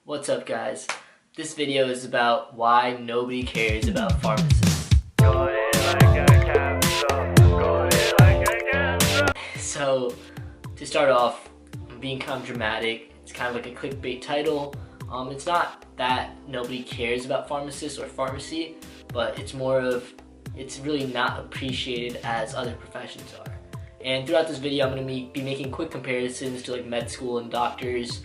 What's up, guys? This video is about why nobody cares about pharmacists. So, to start off, I'm being kind of dramatic. It's kind of like a clickbait title. It's not that nobody cares about pharmacists or pharmacy, but it's more of it's really not appreciated as other professions are. And throughout this video, I'm going to be making quick comparisons to like med school and doctors.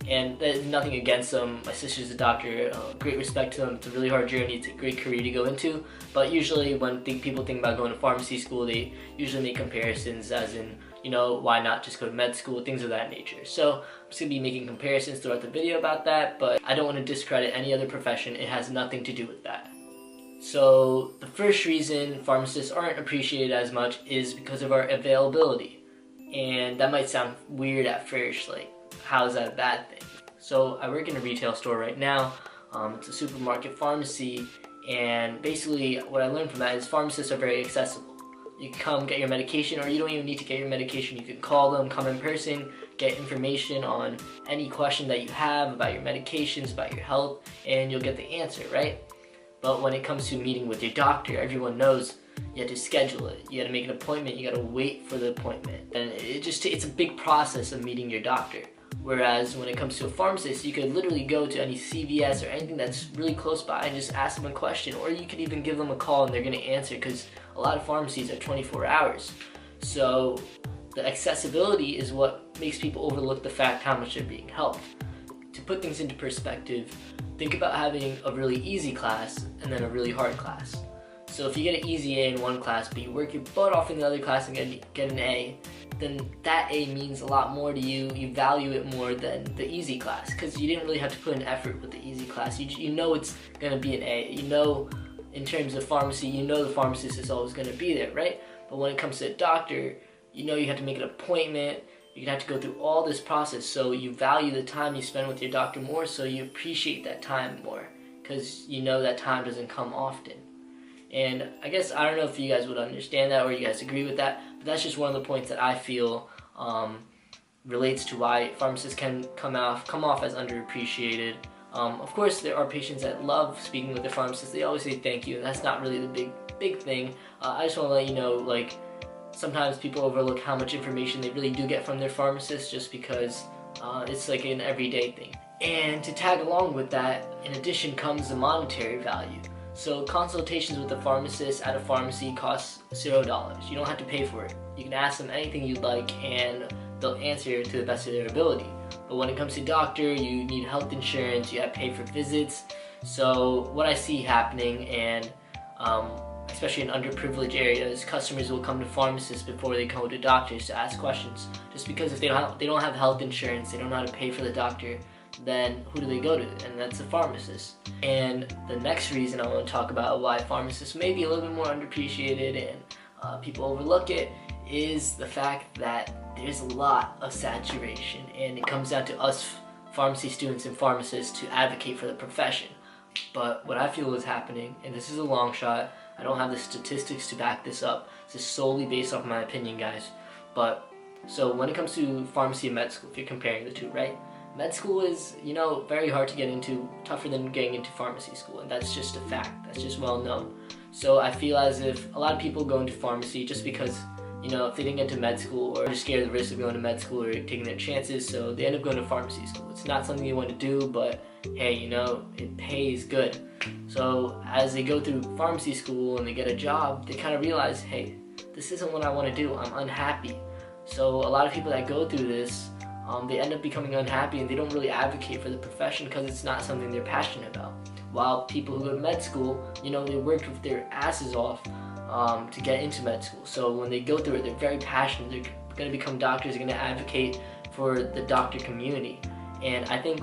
And there's nothing against them. My sister's a doctor, great respect to them. It's a really hard journey, it's a great career to go into. But usually when people think about going to pharmacy school, they usually make comparisons as in, you know, why not just go to med school, things of that nature. So I'm just going to be making comparisons throughout the video about that, but I don't want to discredit any other profession. It has nothing to do with that. So the first reason pharmacists aren't appreciated as much is because of our availability. And that might sound weird at first, like, how is that a bad thing? So I work in a retail store right now. It's a supermarket pharmacy, and basically what I learned from that is pharmacists are very accessible. You can come get your medication, or you don't even need to get your medication. You can call them, come in person, get information on any question that you have about your medications, about your health, and you'll get the answer, right? But when it comes to meeting with your doctor, everyone knows you have to schedule it. You got to make an appointment. You got to wait for the appointment, and it's a big process of meeting your doctor. Whereas when it comes to a pharmacist, you could literally go to any CVS or anything that's really close by and just ask them a question, or you could even give them a call and they're going to answer, because a lot of pharmacies are 24 hours. So the accessibility is what makes people overlook the fact how much they're being helped. To put things into perspective, think about having a really easy class and then a really hard class. So if you get an easy A in one class, but you work your butt off in the other class and get an A, then that A means a lot more to you. You value it more than the easy class, because you didn't really have to put in effort with the easy class. You know it's going to be an A. You know, in terms of pharmacy, you know the pharmacist is always going to be there, right? But when it comes to a doctor, you know you have to make an appointment. You're going to have to go through all this process, so you value the time you spend with your doctor more, so you appreciate that time more, because you know that time doesn't come often. And I guess, I don't know if you guys would understand that or you guys agree with that, but that's just one of the points that I feel relates to why pharmacists can come off as underappreciated. Of course, there are patients that love speaking with their pharmacist. They always say thank you, and that's not really the big thing. I just want to let you know, like, sometimes people overlook how much information they really do get from their pharmacist just because it's like an everyday thing. And to tag along with that, in addition comes the monetary value. So consultations with a pharmacist at a pharmacy costs $0. You don't have to pay for it. You can ask them anything you'd like and they'll answer to the best of their ability. But when it comes to doctor, you need health insurance, you have to pay for visits. So what I see happening, and especially in underprivileged areas, customers will come to pharmacists before they go to doctors to ask questions. Just because if they don't have health insurance, they don't know how to pay for the doctor, then who do they go to? And that's the pharmacist. And the next reason I want to talk about why pharmacists may be a little bit more underappreciated and people overlook it is the fact that there's a lot of saturation, and it comes down to us pharmacy students and pharmacists to advocate for the profession. But what I feel is happening, and this is a long shot, I don't have the statistics to back this up, this is solely based off my opinion, guys, but so when it comes to pharmacy and med school, if you're comparing the two, right? Med school is, you know, very hard to get into, tougher than getting into pharmacy school, and that's just a fact. That's just well known. So I feel as if a lot of people go into pharmacy just because, you know, if they didn't get into med school or are scared of the risk of going to med school or taking their chances, so they end up going to pharmacy school. It's not something they want to do, but hey, you know, it pays good. So as they go through pharmacy school and they get a job, they kind of realize, hey, this isn't what I want to do. I'm unhappy. So a lot of people that go through this, they end up becoming unhappy, and they don't really advocate for the profession because it's not something they're passionate about. While people who go to med school, you know, they worked with their asses off to get into med school. So when they go through it, they're very passionate. They're going to become doctors. They're going to advocate for the doctor community. And I think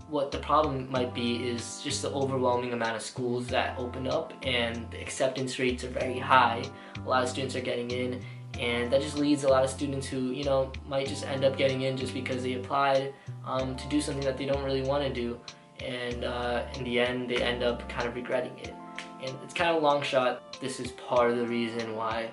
what the problem might be is just the overwhelming amount of schools that open up, and the acceptance rates are very high. A lot of students are getting in, and that just leads a lot of students who, you know, might just end up getting in just because they applied to do something that they don't really want to do, and in the end they end up kind of regretting it. And it's kind of a long shot. This is part of the reason why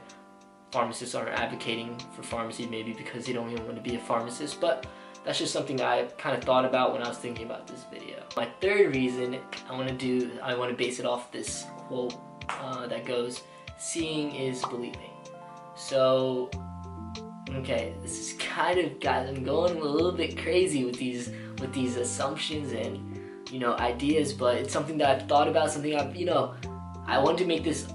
pharmacists aren't advocating for pharmacy, maybe because they don't even want to be a pharmacist, but that's just something that I kind of thought about when I was thinking about this video. My third reason I want to base it off this quote that goes, "Seeing is believing." So, okay, this is kind of, guys, I'm going a little bit crazy with these assumptions and, you know, ideas, but it's something that I've thought about, something I've, you know, I wanted to make this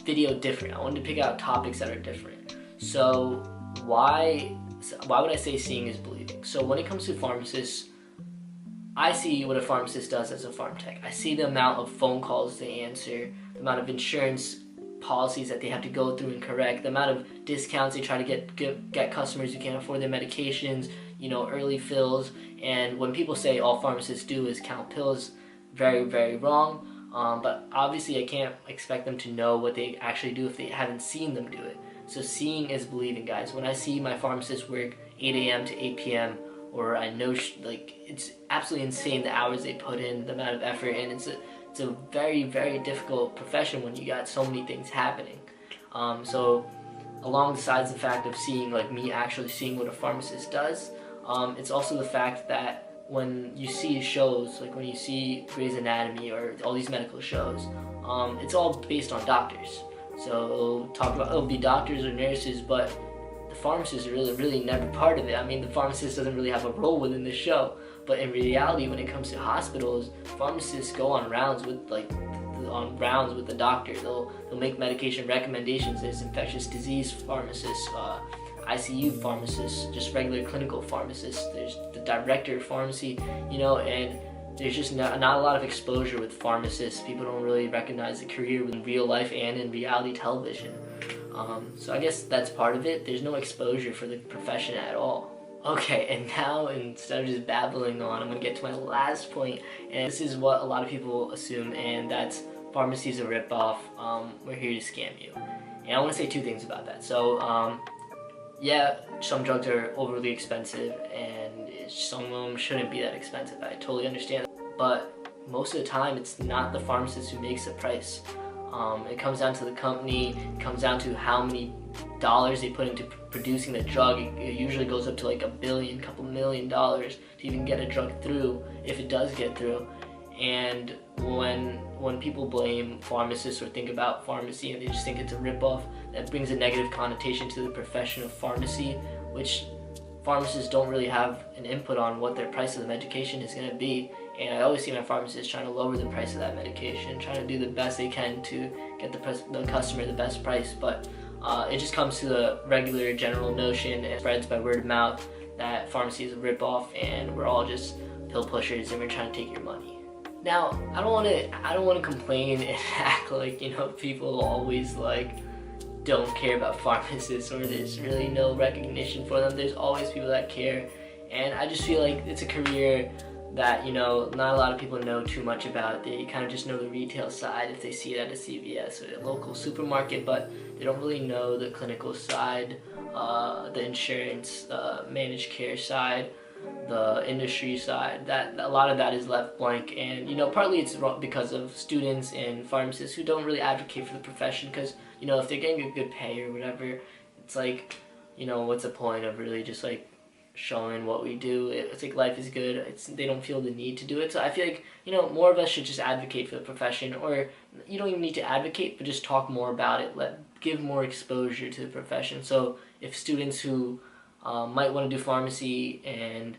video different. I wanted to pick out topics that are different. So why would I say seeing is believing? So when it comes to pharmacists, I see what a pharmacist does as a pharm tech. I see the amount of phone calls they answer, the amount of insurance policies that they have to go through and correct, the amount of discounts they try to get customers who can't afford their medications, you know, early fills. And when people say all pharmacists do is count pills, very, very wrong. But obviously I can't expect them to know what they actually do if they haven't seen them do it. So seeing is believing, guys. When I see my pharmacists work 8 a.m. to 8 p.m. or I know, like, it's absolutely insane the hours they put in, the amount of effort, and it's a very, very difficult profession when you got so many things happening. So alongside the fact of seeing, like, me actually seeing what a pharmacist does, it's also the fact that when you see shows, like when you see Grey's Anatomy or all these medical shows, it's all based on doctors. So it'll be doctors or nurses, but the pharmacist is really never part of it. I mean, the pharmacist doesn't really have a role within the show. But in reality, when it comes to hospitals, pharmacists go on rounds with the doctor. They'll make medication recommendations. There's infectious disease pharmacists, ICU pharmacists, just regular clinical pharmacists. There's the director of pharmacy, you know, and there's just not a lot of exposure with pharmacists. People don't really recognize the career in real life and in reality television. So I guess that's part of it. There's no exposure for the profession at all. Okay, and now instead of just babbling on, I'm going to get to my last point, and this is what a lot of people assume, and that's pharmacy is a ripoff. We're here to scam you. And I want to say two things about that. So, yeah, some drugs are overly expensive, and some of them shouldn't be that expensive. I totally understand that. But most of the time, it's not the pharmacist who makes the price. It comes down to the company. It comes down to how many dollars they put into producing the drug. It usually goes up to like $1 billion, couple $1 million to even get a drug through, if it does get through. And when people blame pharmacists or think about pharmacy and they just think it's a ripoff, that brings a negative connotation to the profession of pharmacy, which pharmacists don't really have an input on what their price of the medication is going to be. And I always see my pharmacists trying to lower the price of that medication, trying to do the best they can to get the customer the best price. But it just comes to the regular general notion and spreads by word of mouth that pharmacy is a ripoff and we're all just pill pushers and we're trying to take your money. Now, I don't want to complain and act like, you know, people always like don't care about pharmacists or there's really no recognition for them. There's always people that care, and I just feel like it's a career that, you know, not a lot of people know too much about. They kind of just know the retail side if they see it at a CVS or a local supermarket, but they don't really know the clinical side, the insurance, managed care side, the industry side. That a lot of that is left blank, and, you know, partly it's because of students and pharmacists who don't really advocate for the profession, because, you know, if they're getting a good pay or whatever, it's like, you know, what's the point of really just like showing what we do? It's like life is good. They don't feel the need to do it. So I feel like, you know, more of us should just advocate for the profession, or you don't even need to advocate, but just talk more about it. Give more exposure to the profession. So if students who might want to do pharmacy and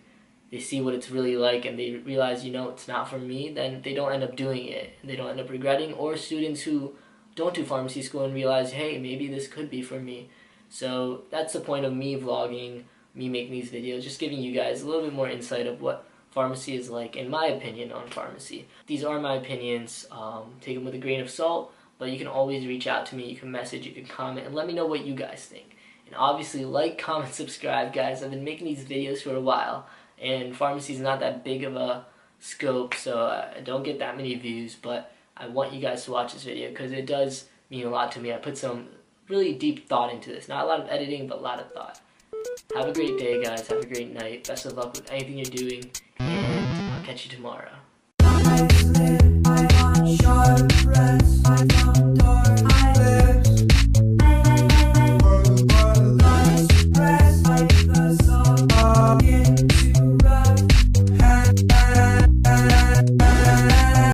they see what it's really like and they realize, you know, it's not for me, then they don't end up doing it. They don't end up regretting. Or students who don't do pharmacy school and realize, hey, maybe this could be for me. So that's the point of me vlogging, me making these videos, just giving you guys a little bit more insight of what pharmacy is like, in my opinion, on pharmacy. These are my opinions. Take them with a grain of salt, but you can always reach out to me. You can message, you can comment, and let me know what you guys think. And obviously, like, comment, subscribe, guys. I've been making these videos for a while, and pharmacy is not that big of a scope, so I don't get that many views, but I want you guys to watch this video because it does mean a lot to me. I put some really deep thought into this. Not a lot of editing, but a lot of thought. Have a great day, guys. Have a great night. Best of luck with anything you're doing, and I'll catch you tomorrow.